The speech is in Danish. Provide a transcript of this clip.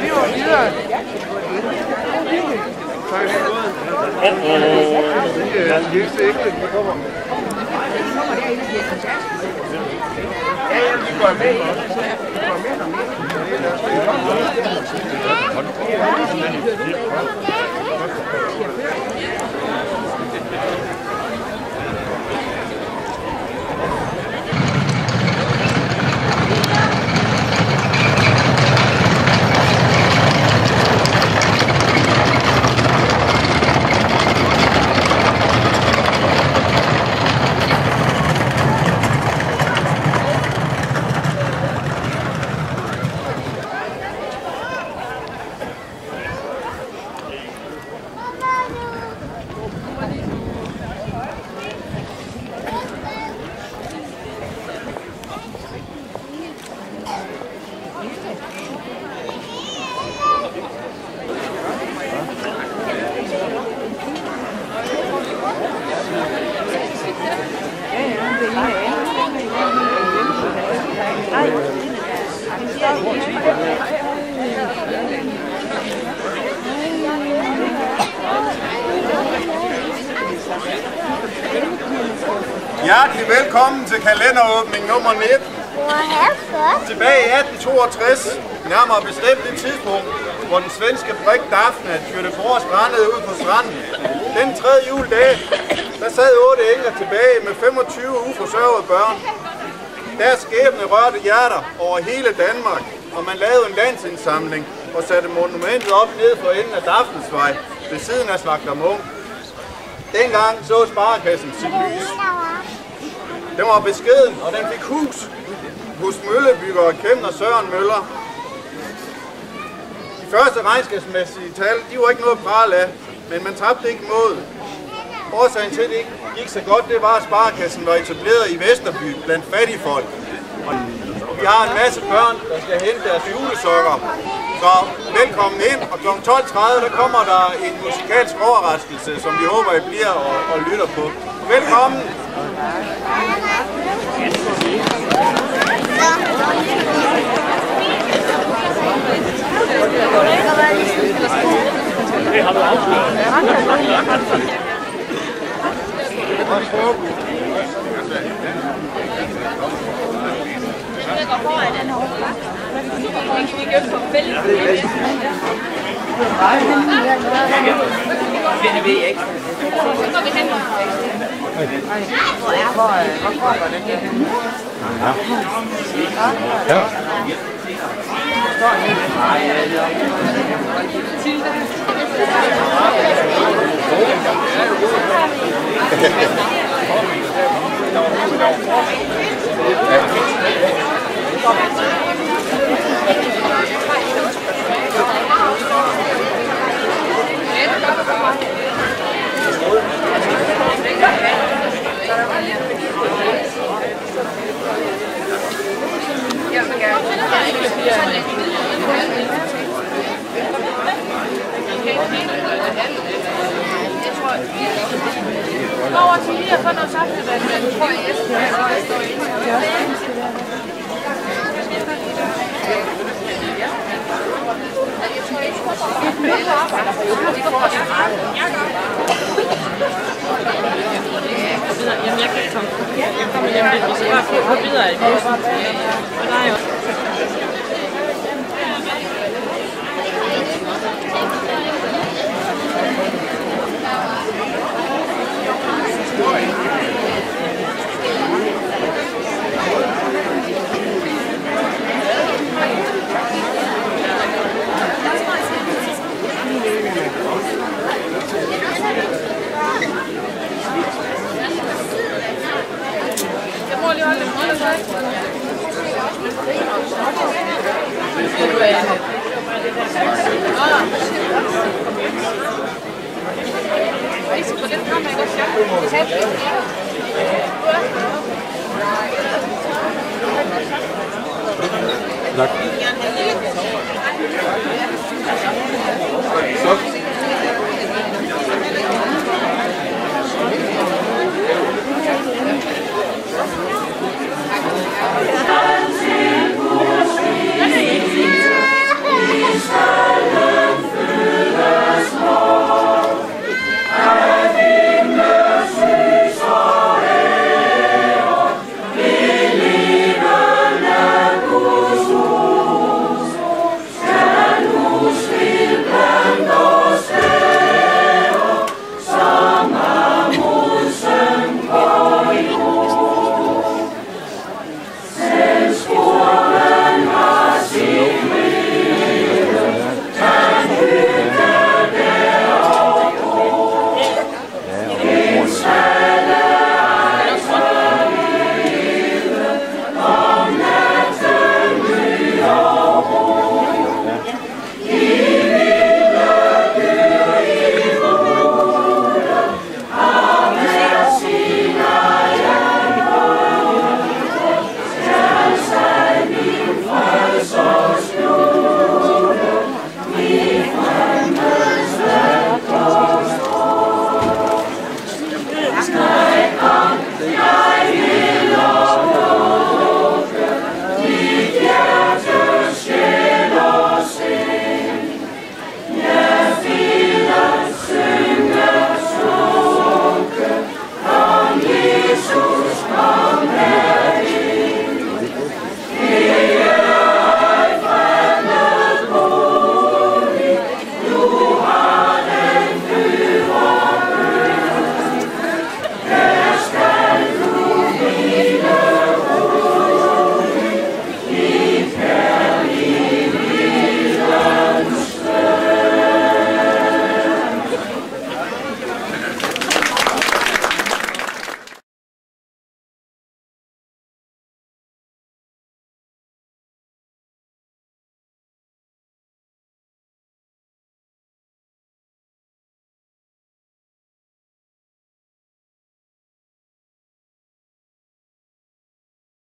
Vi var videre. Det er Jens Ekle, der kommer. Ja, vi går med også. Vi går med ham. Hjertelig velkommen til kalenderåbning nummer 19. Tilbage i 1862, nærmere bestemt det tidspunkt, hvor den svenske brik Daphne Göteborg strandede ud på stranden. Den 3. juledag, der sad 8 engler tilbage med 25 uforsørgede børn. Deres skæbne rørte hjerter over hele Danmark, og man lavede en landsindsamling og satte monumentet op ned for enden af Daphnesvej ved siden af Slagter Munk. Dengang så Sparekassen sit lys. Den var beskeden, og den fik hus hos møllebygger Kæmmen og Søren Møller. De første regnskabsmæssige tal, de var ikke noget at prale af, men man tabte ikke modet. Årsagen til, at det ikke gik så godt, det var, at Sparekassen var etableret i Vesterby blandt fattigfolk. Vi har en masse børn, der skal hente deres julesokker. Så velkommen ind, og kl. 12.30 der kommer der en musikalsk overraskelse, som vi håber, I bliver og lytter på. Velkommen! Det har du afsløret. Det ved jeg ikke. Hvor kommer den her hen? Ja. Over til lige at få noget saftevand, men tror jeg, jeg står inde. Jamen, jeg kan ikke komme. Jeg kommer hjem lidt, hvis jeg bare får videre i bussen. Og der er jo jeg må lige holde lidt rundt af. På den kommer jeg godt Tak.